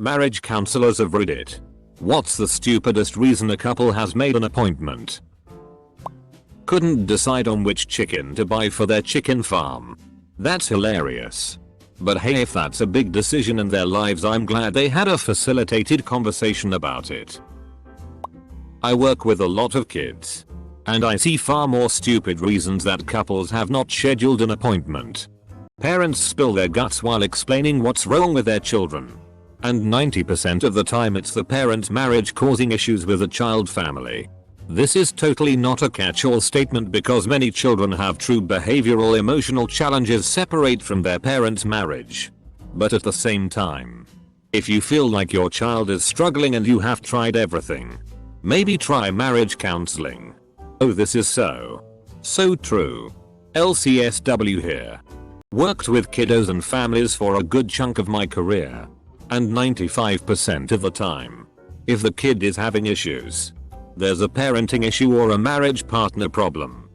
Marriage counselors of Reddit. What's the stupidest reason a couple has made an appointment? Couldn't decide on which chicken to buy for their chicken farm. That's hilarious. But hey, if that's a big decision in their lives, I'm glad they had a facilitated conversation about it. I work with a lot of kids, and I see far more stupid reasons that couples have not scheduled an appointment. Parents spill their guts while explaining what's wrong with their children. And 90% of the time it's the parent's marriage causing issues with the child family. This is totally not a catch-all statement because many children have true behavioral emotional challenges separate from their parents' marriage. But at the same time, if you feel like your child is struggling and you have tried everything, maybe try marriage counseling. Oh, this is so true. LCSW here. Worked with kiddos and families for a good chunk of my career. And 95% of the time, if the kid is having issues, there's a parenting issue or a marriage partner problem.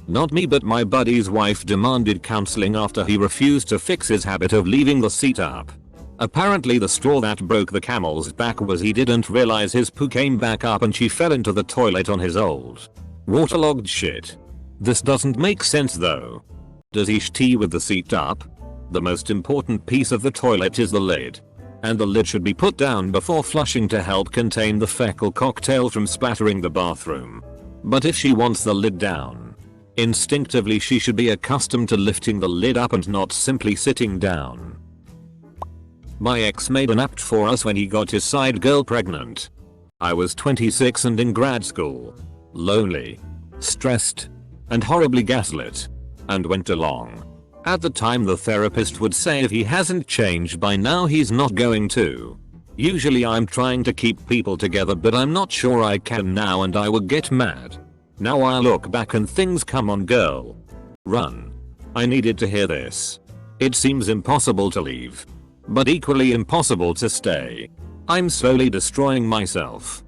Not me, but my buddy's wife demanded counseling after he refused to fix his habit of leaving the seat up. Apparently the straw that broke the camel's back was he didn't realize his poo came back up and she fell into the toilet on his old, waterlogged shit. This doesn't make sense though. Does he sh-tee with the seat up? The most important piece of the toilet is the lid. And the lid should be put down before flushing to help contain the fecal cocktail from splattering the bathroom. But if she wants the lid down, instinctively she should be accustomed to lifting the lid up and not simply sitting down. My ex made an app for us when he got his side girl pregnant. I was 26 and in grad school. Lonely, stressed, and horribly gaslit. And went along. At the time the therapist would say if he hasn't changed by now he's not going to. Usually I'm trying to keep people together but I'm not sure I can now and I would get mad. Now I look back and things come on girl. Run. I needed to hear this. It seems impossible to leave. But equally impossible to stay. I'm slowly destroying myself.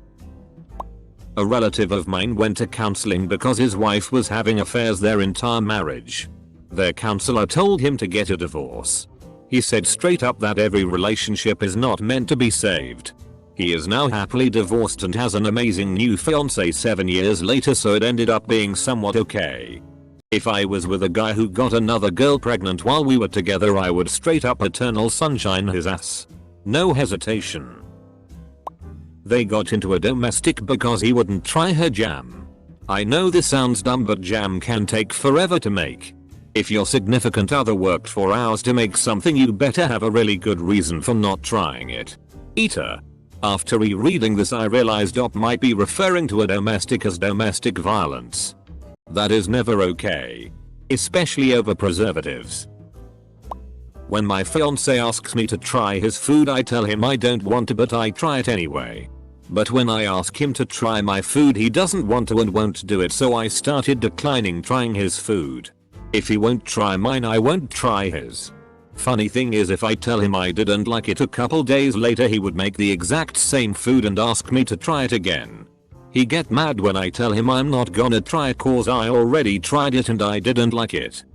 A relative of mine went to counseling because his wife was having affairs their entire marriage. Their counselor told him to get a divorce. He said straight up that every relationship is not meant to be saved. He is now happily divorced and has an amazing new fiancée 7 years later, so it ended up being somewhat okay. If I was with a guy who got another girl pregnant while we were together, I would straight up eternal sunshine his ass. No hesitation. They got into a domestic because he wouldn't try her jam. I know this sounds dumb, but jam can take forever to make. If your significant other worked 4 hours to make something, you better have a really good reason for not trying it. Eater. After rereading this I realized op might be referring to a domestic as domestic violence. That is never okay. Especially over preservatives. When my fiance asks me to try his food I tell him I don't want to but I try it anyway. But when I ask him to try my food he doesn't want to and won't do it, so I started declining trying his food. If he won't try mine I won't try his. Funny thing is, if I tell him I didn't like it, a couple days later he would make the exact same food and ask me to try it again. He get mad when I tell him I'm not gonna try it cause I already tried it and I didn't like it.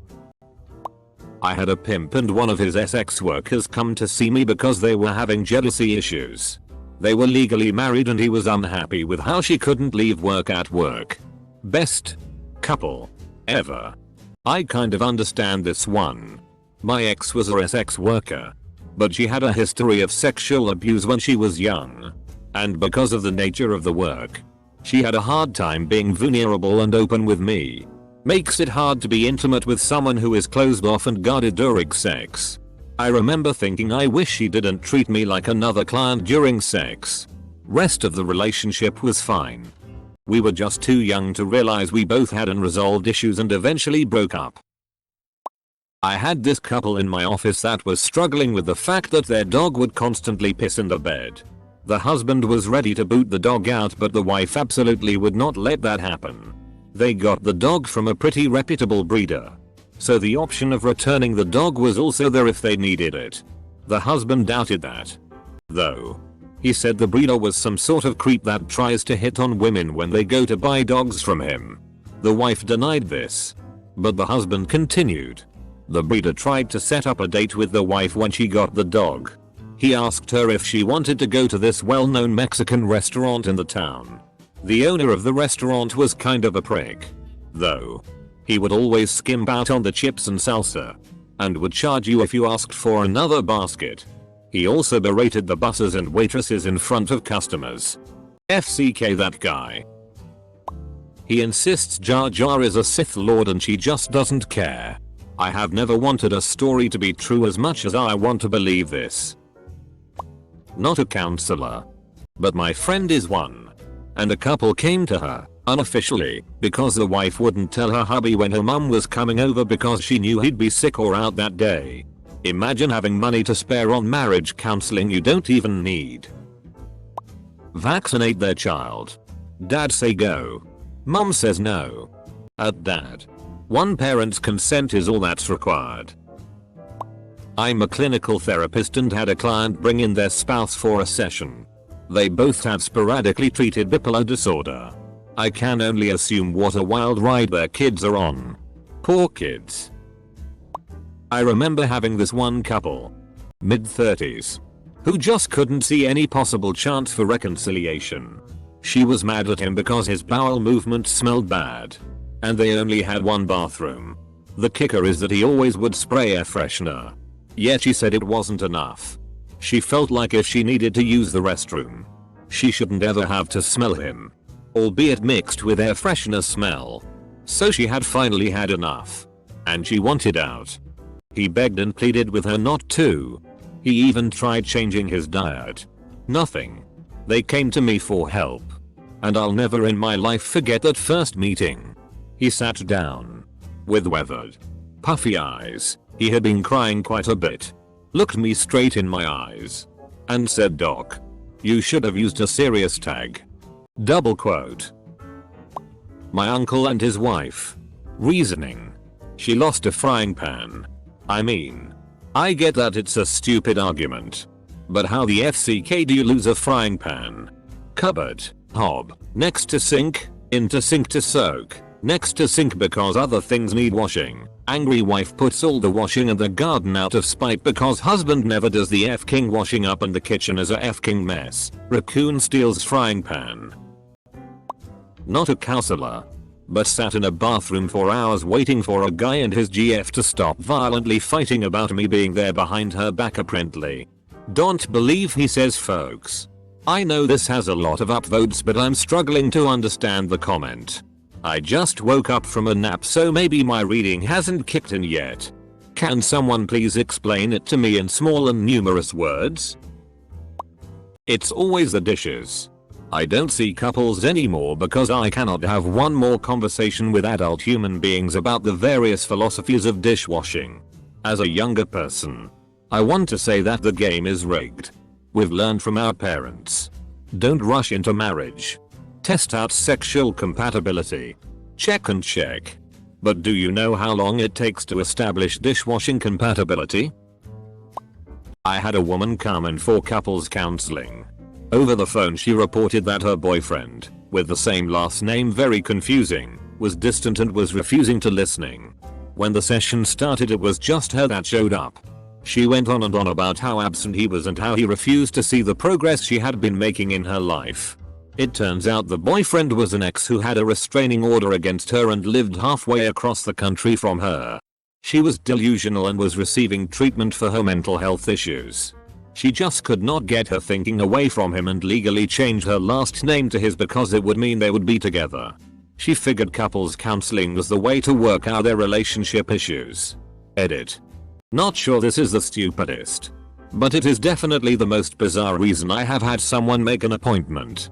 I had a pimp and one of his sex workers come to see me because they were having jealousy issues. They were legally married and he was unhappy with how she couldn't leave work at work. Best couple ever. I kind of understand this one. My ex was a sex worker, but she had a history of sexual abuse when she was young. And because of the nature of the work, she had a hard time being vulnerable and open with me. Makes it hard to be intimate with someone who is closed off and guarded during sex. I remember thinking I wish she didn't treat me like another client during sex. Rest of the relationship was fine. We were just too young to realize we both had unresolved issues and eventually broke up. I had this couple in my office that was struggling with the fact that their dog would constantly piss in the bed. The husband was ready to boot the dog out, but the wife absolutely would not let that happen. They got the dog from a pretty reputable breeder, so the option of returning the dog was also there if they needed it. The husband doubted that, though. He said the breeder was some sort of creep that tries to hit on women when they go to buy dogs from him. The wife denied this, but the husband continued. The breeder tried to set up a date with the wife when she got the dog. He asked her if she wanted to go to this well-known Mexican restaurant in the town. The owner of the restaurant was kind of a prick, though. He would always skimp out on the chips and salsa, and would charge you if you asked for another basket. He also berated the bussers and waitresses in front of customers. FCK that guy. He insists Jar Jar is a Sith Lord and she just doesn't care. I have never wanted a story to be true as much as I want to believe this. Not a counselor, but my friend is one. And a couple came to her, unofficially, because the wife wouldn't tell her hubby when her mum was coming over because she knew he'd be sick or out that day. Imagine having money to spare on marriage counseling you don't even need. Vaccinate their child. Dad say go. Mum says no. At dad. One parent's consent is all that's required. I'm a clinical therapist and had a client bring in their spouse for a session. They both had sporadically treated bipolar disorder. I can only assume what a wild ride their kids are on. Poor kids. I remember having this one couple, mid-30s, who just couldn't see any possible chance for reconciliation. She was mad at him because his bowel movements smelled bad, and they only had one bathroom. The kicker is that he always would spray air freshener. Yet she said it wasn't enough. She felt like if she needed to use the restroom, she shouldn't ever have to smell him, albeit mixed with air freshener smell. So she had finally had enough, and she wanted out. He begged and pleaded with her not to. He even tried changing his diet. Nothing. They came to me for help. And I'll never in my life forget that first meeting. He sat down. With weathered, puffy eyes, he had been crying quite a bit. Looked me straight in my eyes. And said, "Doc, you should have used a serious tag." Double quote. My uncle and his wife. Reasoning. She lost a frying pan. I mean, I get that it's a stupid argument. But how the FCK do you lose a frying pan? Cupboard, hob, next to sink, into sink to soak, next to sink because other things need washing. Angry wife puts all the washing in the garden out of spite because husband never does the f-king washing up and the kitchen is a f-king mess. Raccoon steals frying pan. Not a counselor, but sat in a bathroom for hours waiting for a guy and his GF to stop violently fighting about me being there behind her back apparently. Don't believe he says folks. I know this has a lot of upvotes but I'm struggling to understand the comment. I just woke up from a nap so maybe my reading hasn't kicked in yet. Can someone please explain it to me in small and numerous words? It's always the dishes. I don't see couples anymore because I cannot have one more conversation with adult human beings about the various philosophies of dishwashing. As a younger person, I want to say that the game is rigged. We've learned from our parents. Don't rush into marriage. Test out sexual compatibility. Check and check. But do you know how long it takes to establish dishwashing compatibility? I had a woman come in for couples counseling. Over the phone she reported that her boyfriend, with the same last name very confusing, was distant and was refusing to listening. When the session started it was just her that showed up. She went on and on about how absent he was and how he refused to see the progress she had been making in her life. It turns out the boyfriend was an ex who had a restraining order against her and lived halfway across the country from her. She was delusional and was receiving treatment for her mental health issues. She just could not get her thinking away from him and legally changed her last name to his because it would mean they would be together. She figured couples counseling was the way to work out their relationship issues. Edit. Not sure this is the stupidest, but it is definitely the most bizarre reason I have had someone make an appointment.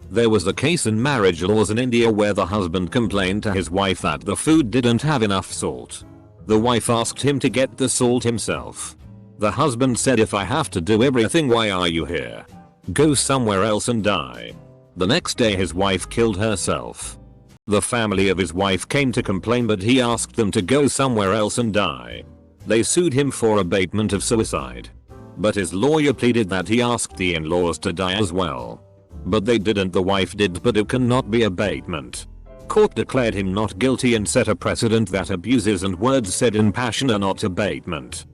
There was a case in marriage laws in India where the husband complained to his wife that the food didn't have enough salt. The wife asked him to get the salt himself. The husband said, "If I have to do everything, why are you here? Go somewhere else and die." The next day his wife killed herself. The family of his wife came to complain but he asked them to go somewhere else and die. They sued him for abatement of suicide. But his lawyer pleaded that he asked the in-laws to die as well. But they didn't, the wife did, but it cannot be abatement. Court declared him not guilty and set a precedent that abuses and words said in passion are not abatement.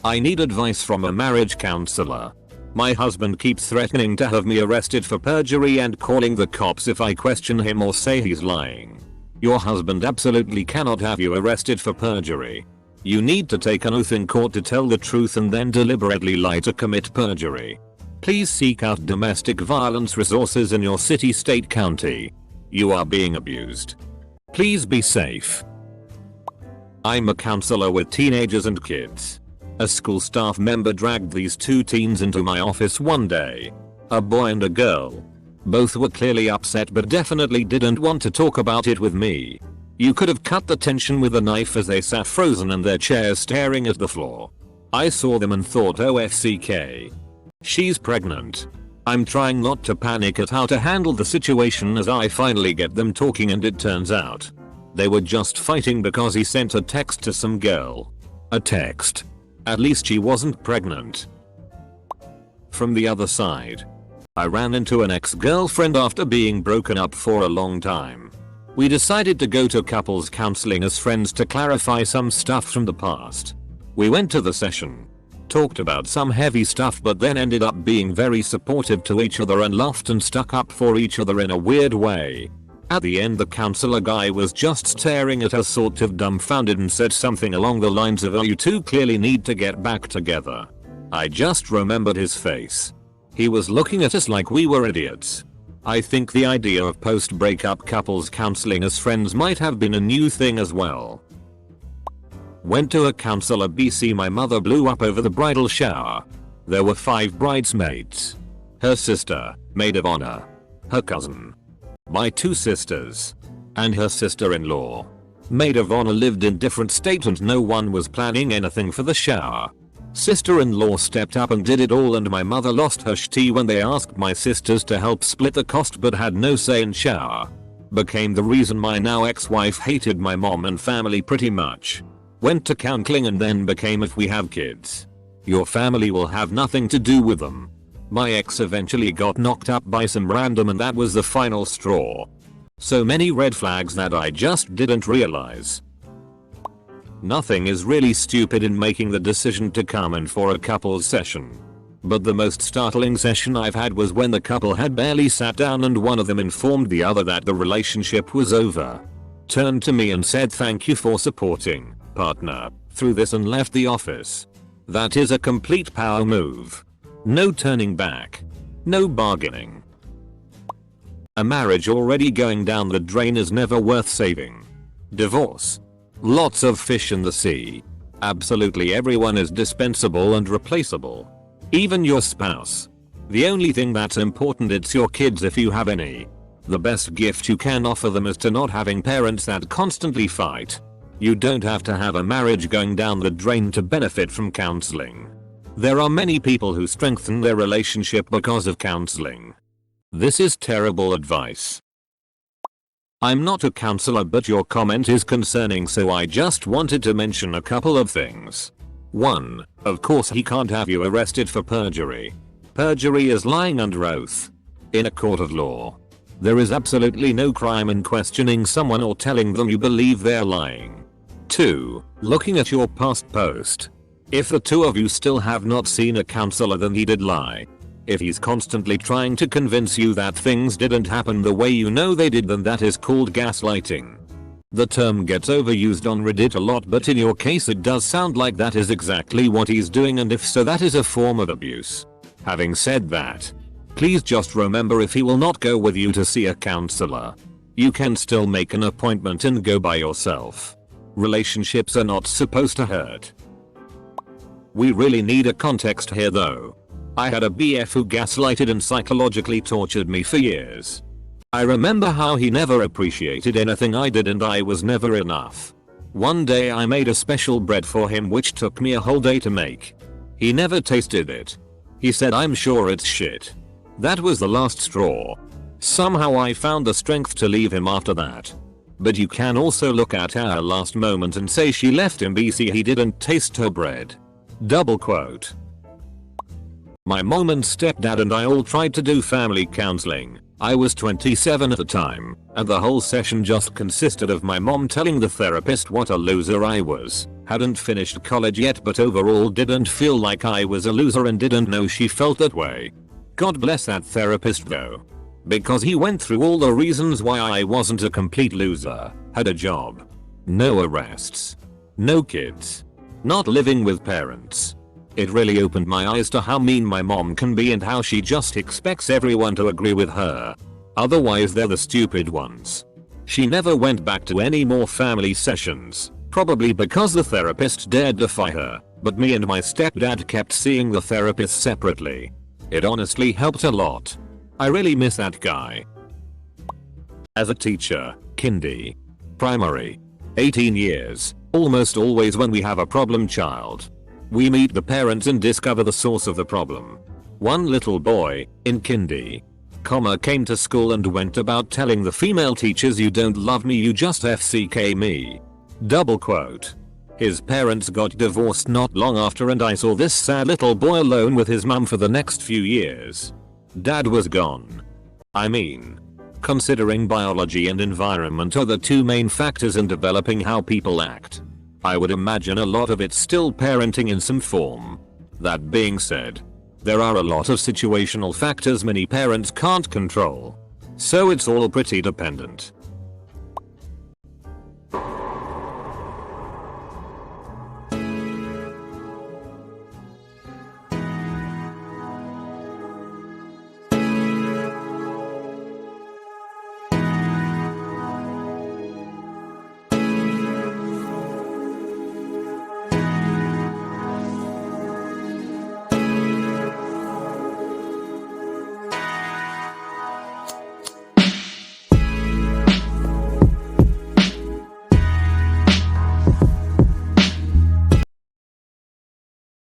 I need advice from a marriage counselor. My husband keeps threatening to have me arrested for perjury and calling the cops if I question him or say he's lying. Your husband absolutely cannot have you arrested for perjury. You need to take an oath in court to tell the truth and then deliberately lie to commit perjury. Please seek out domestic violence resources in your city, state, county. You are being abused. Please be safe. I'm a counselor with teenagers and kids. A school staff member dragged these two teens into my office one day. A boy and a girl. Both were clearly upset but definitely didn't want to talk about it with me. You could have cut the tension with a knife as they sat frozen in their chairs staring at the floor. I saw them and thought, OFCK. She's pregnant. I'm trying not to panic at how to handle the situation as I finally get them talking, and it turns out they were just fighting because he sent a text to some girl. A text. At least she wasn't pregnant. From the other side. I ran into an ex-girlfriend after being broken up for a long time. We decided to go to couples counseling as friends to clarify some stuff from the past. We went to the session. Talked about some heavy stuff but then ended up being very supportive to each other and laughed and stuck up for each other in a weird way. At the end the counselor guy was just staring at us sort of dumbfounded and said something along the lines of, "Oh, you two clearly need to get back together." I just remembered his face. He was looking at us like we were idiots. I think the idea of post-breakup couples counseling as friends might have been a new thing as well. Went to a counselor BC. My mother blew up over the bridal shower. There were 5 bridesmaids. Her sister, maid of honor. Her cousin. My 2 sisters. And her sister-in-law. Maid of honor lived in different states and no one was planning anything for the shower. Sister-in-law stepped up and did it all, and my mother lost her shit when they asked my sisters to help split the cost but had no say in shower. Became the reason my now ex-wife hated my mom and family pretty much. Went to counseling and then became, if we have kids, your family will have nothing to do with them. My ex eventually got knocked up by some random and that was the final straw. So many red flags that I just didn't realize. Nothing is really stupid in making the decision to come in for a couples session. But the most startling session I've had was when the couple had barely sat down and one of them informed the other that the relationship was over. Turned to me and said, "Thank you for supporting, partner, through this," and left the office. That is a complete power move. No turning back. No bargaining. A marriage already going down the drain is never worth saving. Divorce. Lots of fish in the sea. Absolutely everyone is dispensable and replaceable. Even your spouse. The only thing that's important is your kids if you have any. The best gift you can offer them is to not having parents that constantly fight. You don't have to have a marriage going down the drain to benefit from counseling. There are many people who strengthen their relationship because of counseling. This is terrible advice. I'm not a counselor, but your comment is concerning, so I just wanted to mention a couple of things. 1. Of course he can't have you arrested for perjury. Perjury is lying under oath. In a court of law. There is absolutely no crime in questioning someone or telling them you believe they're lying. 2. Looking at your past post. If the two of you still have not seen a counselor, then he did lie. If he's constantly trying to convince you that things didn't happen the way you know they did, then that is called gaslighting. The term gets overused on Reddit a lot, but in your case it does sound like that is exactly what he's doing, and if so, that is a form of abuse. Having said that, please just remember, if he will not go with you to see a counselor, you can still make an appointment and go by yourself. Relationships are not supposed to hurt. We really need a context here though. I had a BF who gaslighted and psychologically tortured me for years. I remember how he never appreciated anything I did and I was never enough. One day I made a special bread for him which took me a whole day to make. He never tasted it. He said, "I'm sure it's shit." That was the last straw. Somehow I found the strength to leave him after that. But you can also look at our last moment and say she left him BC he didn't taste her bread. Double quote. My mom and stepdad and I all tried to do family counseling. I was 27 at the time, and the whole session just consisted of my mom telling the therapist what a loser I was, hadn't finished college yet but overall didn't feel like I was a loser and didn't know she felt that way. God bless that therapist though. Because he went through all the reasons why I wasn't a complete loser, had a job, no arrests, no kids, not living with parents. It really opened my eyes to how mean my mom can be and how she just expects everyone to agree with her. Otherwise they're the stupid ones. She never went back to any more family sessions, probably because the therapist dared defy her, but me and my stepdad kept seeing the therapist separately. It honestly helped a lot. I really miss that guy. As a teacher, kindy, primary, 18 years, almost always when we have a problem child, we meet the parents and discover the source of the problem. One little boy, in kindy, came to school and went about telling the female teachers, "You don't love me, you just FCK me." Double quote. His parents got divorced not long after and I saw this sad little boy alone with his mum for the next few years. Dad was gone. I mean, considering biology and environment are the two main factors in developing how people act, I would imagine a lot of it's still parenting in some form. That being said, there are a lot of situational factors many parents can't control. So it's all pretty dependent.